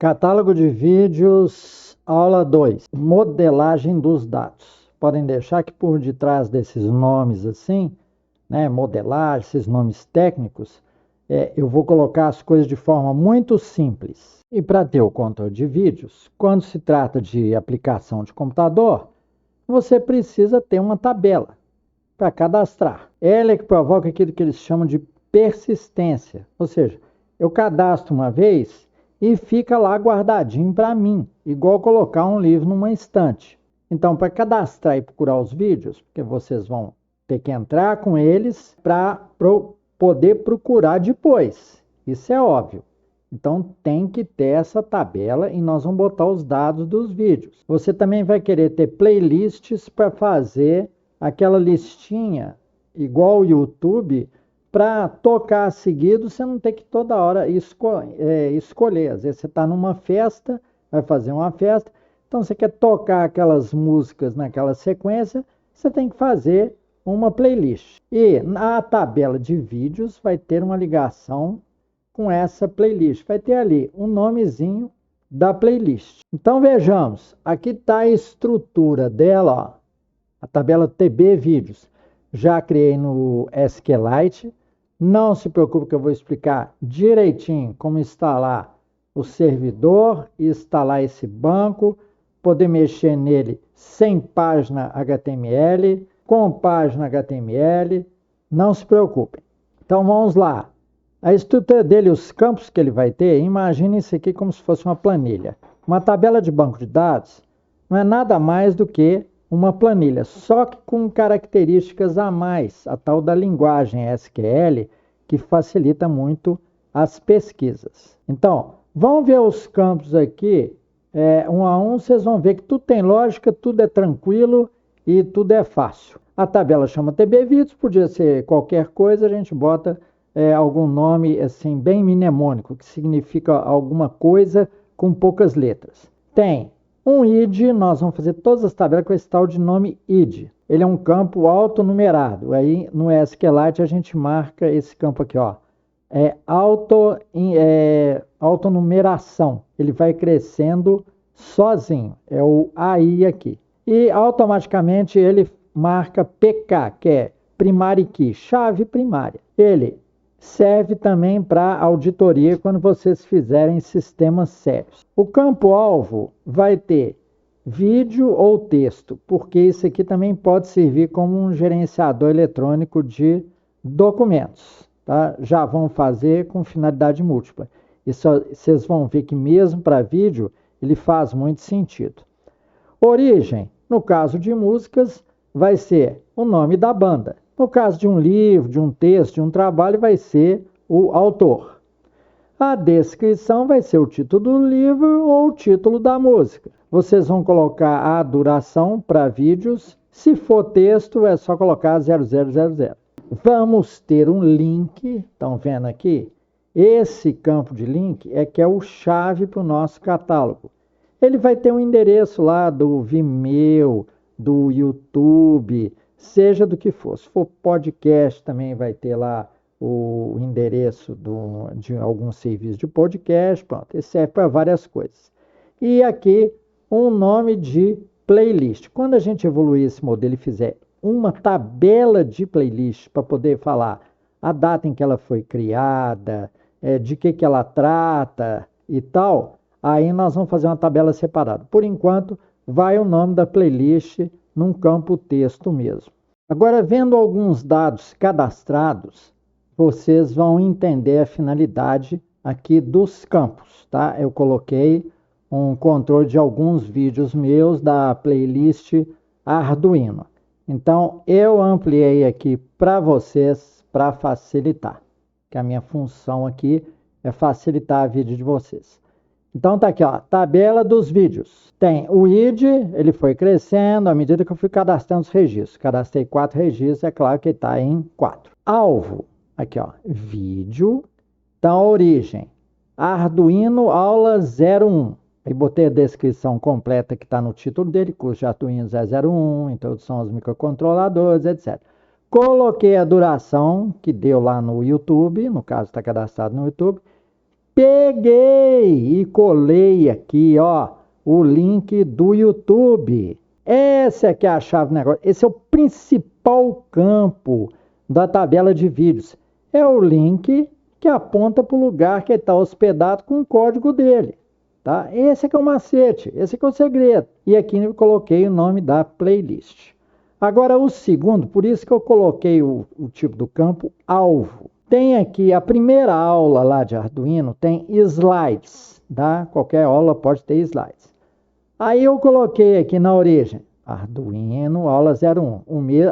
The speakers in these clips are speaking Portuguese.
Catálogo de vídeos, aula 2, modelagem dos dados. Podem deixar que por detrás desses nomes assim, né, modelagem, esses nomes técnicos, eu vou colocar as coisas de forma muito simples. E para ter o controle de vídeos, quando se trata de aplicação de computador, você precisa ter uma tabela para cadastrar. Ela é que provoca aquilo que eles chamam de persistência, ou seja, eu cadastro uma vez e fica lá guardadinho para mim, igual colocar um livro numa estante. Então, para cadastrar e procurar os vídeos, porque vocês vão ter que entrar com eles para poder procurar depois. Isso é óbvio. Então, tem que ter essa tabela e nós vamos botar os dados dos vídeos. Você também vai querer ter playlists para fazer aquela listinha, igual o YouTube, para tocar seguido, você não tem que toda hora escolher. Às vezes você está numa festa, vai fazer uma festa, então você quer tocar aquelas músicas naquela sequência, você tem que fazer uma playlist. E na tabela de vídeos vai ter uma ligação com essa playlist. Vai ter ali um nomezinho da playlist. Então vejamos, aqui está a estrutura dela, ó, a tabela TB Vídeos. Já criei no SQLite. Não se preocupe que eu vou explicar direitinho como instalar o servidor, instalar esse banco, poder mexer nele sem página HTML, com página HTML, não se preocupem. Então vamos lá. A estrutura dele, os campos que ele vai ter, imagine isso aqui como se fosse uma planilha. Uma tabela de banco de dados não é nada mais do que uma planilha, só que com características a mais, a tal da linguagem SQL, que facilita muito as pesquisas. Então, vamos ver os campos aqui, um a um, vocês vão ver que tudo tem lógica, tudo é tranquilo e tudo é fácil. A tabela chama TB Vídeos, podia ser qualquer coisa, a gente bota algum nome assim bem mnemônico, que significa alguma coisa com poucas letras. Tem um ID, nós vamos fazer todas as tabelas com esse tal de nome ID. Ele é um campo autonumerado. Aí no SQLite a gente marca esse campo aqui, ó. Autonumeração. Ele vai crescendo sozinho. É o AI aqui. E automaticamente ele marca PK, que é Primary Key, chave primária. Ele serve também para auditoria quando vocês fizerem sistemas sérios. O campo-alvo vai ter vídeo ou texto, porque isso aqui também pode servir como um gerenciador eletrônico de documentos. Tá? Já vão fazer com finalidade múltipla. Isso vocês vão ver que mesmo para vídeo ele faz muito sentido. Origem, no caso de músicas, vai ser o nome da banda. No caso de um livro, de um texto, de um trabalho, vai ser o autor. A descrição vai ser o título do livro ou o título da música. Vocês vão colocar a duração para vídeos. Se for texto, é só colocar 0000. Vamos ter um link, estão vendo aqui? Esse campo de link que é o chave para o nosso catálogo. Ele vai ter um endereço lá do Vimeo, do YouTube, seja do que for. Se for podcast, também vai ter lá o endereço de algum serviço de podcast. Pronto, esse serve para várias coisas. E aqui um nome de playlist. Quando a gente evoluir esse modelo e fizer uma tabela de playlist para poder falar a data em que ela foi criada, de que ela trata e tal, aí nós vamos fazer uma tabela separada. Por enquanto, vai o nome da playlist num campo texto mesmo. Agora, vendo alguns dados cadastrados, vocês vão entender a finalidade aqui dos campos, tá? Eu coloquei um controle de alguns vídeos meus da playlist Arduino. Então, eu ampliei aqui para vocês para facilitar, que a minha função aqui é facilitar a vida de vocês. Então tá aqui, ó, tabela dos vídeos. Tem o ID, ele foi crescendo à medida que eu fui cadastrando os registros. Cadastrei 4 registros, é claro que está em 4. Alvo, aqui ó, vídeo. Então a origem, Arduino aula 01. Aí botei a descrição completa que está no título dele, curso de Arduino 001, introdução aos microcontroladores, etc. Coloquei a duração que deu lá no YouTube, no caso está cadastrado no YouTube. Peguei e colei aqui, ó, o link do YouTube. Essa é que é a chave do negócio. Esse é o principal campo da tabela de vídeos. É o link que aponta para o lugar que está hospedado com o código dele. Tá? Esse é que é o macete, esse é que é o segredo. E aqui eu coloquei o nome da playlist. Agora o segundo, por isso que eu coloquei o tipo do campo alvo. Tem aqui a primeira aula lá de Arduino, tem slides, tá? Qualquer aula pode ter slides. Aí eu coloquei aqui na origem, Arduino, aula 01,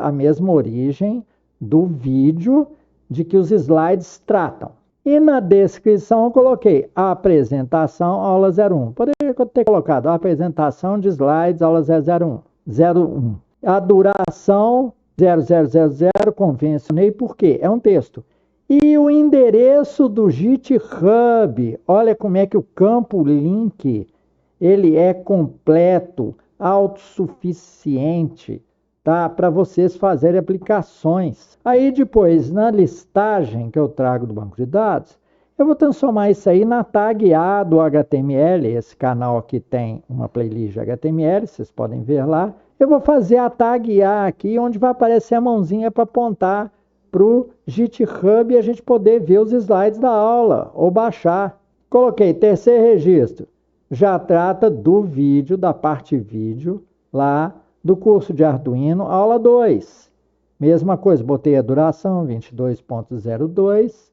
a mesma origem do vídeo de que os slides tratam. E na descrição eu coloquei a apresentação, aula 01. Poderia ter colocado a apresentação de slides, aula 01. A duração 0000, convencionei, por quê? É um texto. E o endereço do GitHub, olha como é que o campo link, ele é completo, autossuficiente, tá? Para vocês fazerem aplicações. Aí depois, na listagem que eu trago do banco de dados, eu vou transformar isso aí na tag A do HTML. Esse canal aqui tem uma playlist de HTML, vocês podem ver lá. Eu vou fazer a tag A aqui, onde vai aparecer a mãozinha para apontar para o GitHub e a gente poder ver os slides da aula ou baixar. Coloquei terceiro registro. Já trata do vídeo, da parte vídeo, lá do curso de Arduino, aula 2. Mesma coisa, botei a duração, 22.02.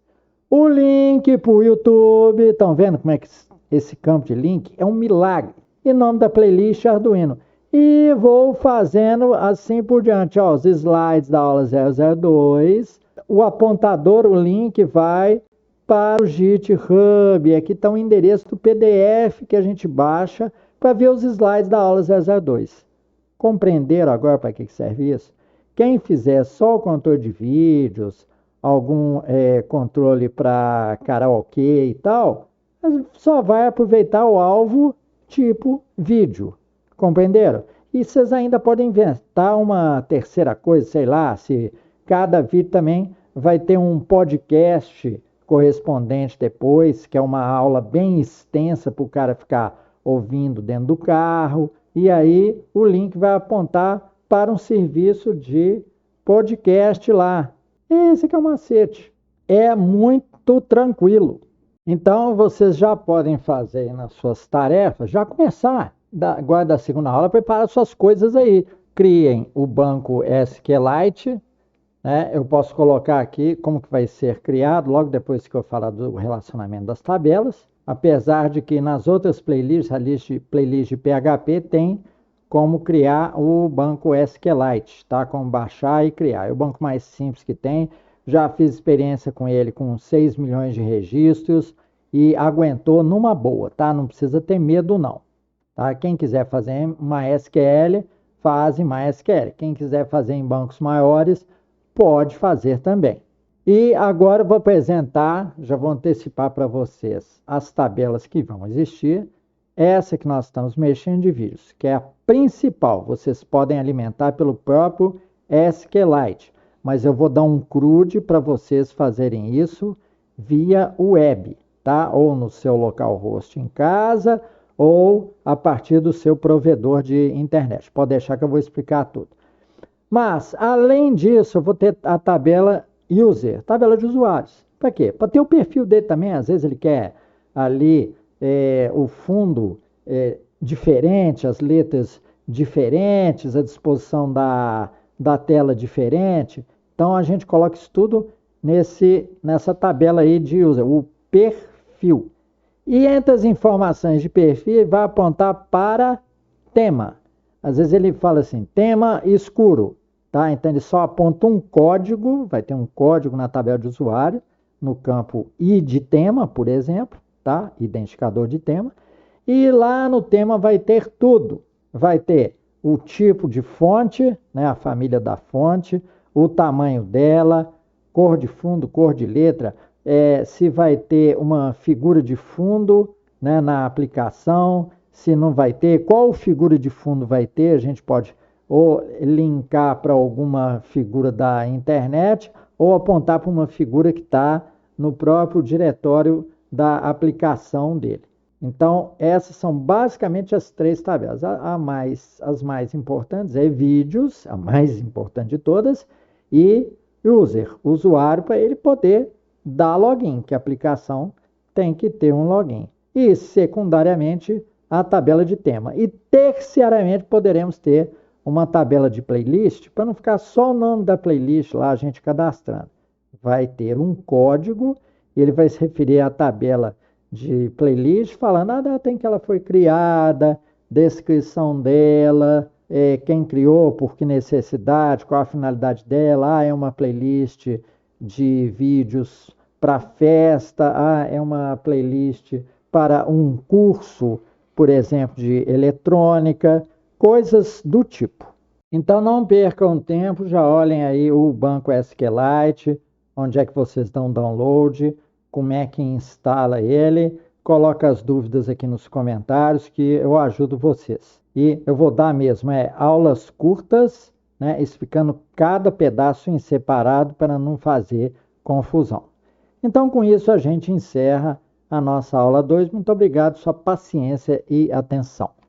O link para o YouTube, estão vendo como é que esse campo de link é um milagre. E nome da playlist Arduino. E vou fazendo assim por diante, ó, os slides da aula 002. O apontador, o link vai para o GitHub. Aqui está o endereço do PDF que a gente baixa para ver os slides da aula 002. Compreenderam agora para que serve isso? Quem fizer só o controle de vídeos, algum controle para karaokê e tal, só vai aproveitar o alvo tipo vídeo. Compreenderam? E vocês ainda podem inventar uma terceira coisa, sei lá, se cada vídeo também vai ter um podcast correspondente depois, que é uma aula bem extensa para o cara ficar ouvindo dentro do carro, e aí o link vai apontar para um serviço de podcast lá. Esse que é o macete. É muito tranquilo. Então vocês já podem fazer nas suas tarefas, já começar. Agora da segunda aula, preparar suas coisas aí. Criem o banco SQLite, né? Eu posso colocar aqui como que vai ser criado, logo depois que eu falar do relacionamento das tabelas. Apesar de que nas outras playlists, a playlist de PHP tem como criar o banco SQLite, tá? Como baixar e criar. É o banco mais simples que tem. Já fiz experiência com ele com 6 milhões de registros e aguentou numa boa, tá? Não precisa ter medo não. Tá? Quem quiser fazer em MySQL, faz em MySQL. Quem quiser fazer em bancos maiores, pode fazer também. E agora eu vou apresentar, já vou antecipar para vocês as tabelas que vão existir. Essa que nós estamos mexendo de vídeos, que é a principal. Vocês podem alimentar pelo próprio SQLite, mas eu vou dar um CRUD para vocês fazerem isso via web, tá? Ou no seu localhost em casa, ou a partir do seu provedor de internet. Pode deixar que eu vou explicar tudo. Mas, além disso, eu vou ter a tabela user, tabela de usuários. Para quê? Para ter o perfil dele também. Às vezes ele quer ali o fundo diferente, as letras diferentes, a disposição da tela diferente. Então, a gente coloca isso tudo nessa tabela aí de user, o perfil. E entre as informações de perfil, vai apontar para tema. Às vezes ele fala assim, tema escuro. Tá? Então ele só aponta um código, vai ter um código na tabela de usuário, no campo ID tema, por exemplo, tá? Identificador de tema. E lá no tema vai ter tudo. Vai ter o tipo de fonte, né? A família da fonte, o tamanho dela, cor de fundo, cor de letra, se vai ter uma figura de fundo, né, na aplicação, se não vai ter, qual figura de fundo vai ter, a gente pode ou linkar para alguma figura da internet ou apontar para uma figura que está no próprio diretório da aplicação dele. Então, essas são basicamente as 3 tabelas. As mais importantes é vídeos, a mais importante de todas, e user, usuário, para ele poder dar login, que a aplicação tem que ter um login. E, secundariamente, a tabela de tema. E, terciariamente, poderemos ter uma tabela de playlist, para não ficar só o nome da playlist lá, a gente cadastrando. Vai ter um código, ele vai se referir à tabela de playlist, falando tem que ela foi criada, descrição dela, quem criou, por que necessidade, qual a finalidade dela, é uma playlist de vídeos para festa, é uma playlist para um curso, por exemplo, de eletrônica, coisas do tipo. Então não percam tempo, já olhem aí o banco SQLite, onde é que vocês dão download, como é que instala ele, coloca as dúvidas aqui nos comentários que eu ajudo vocês. E eu vou dar mesmo aulas curtas, né, explicando cada pedaço em separado para não fazer confusão. Então com isso a gente encerra a nossa aula 2. Muito obrigado pela sua paciência e atenção.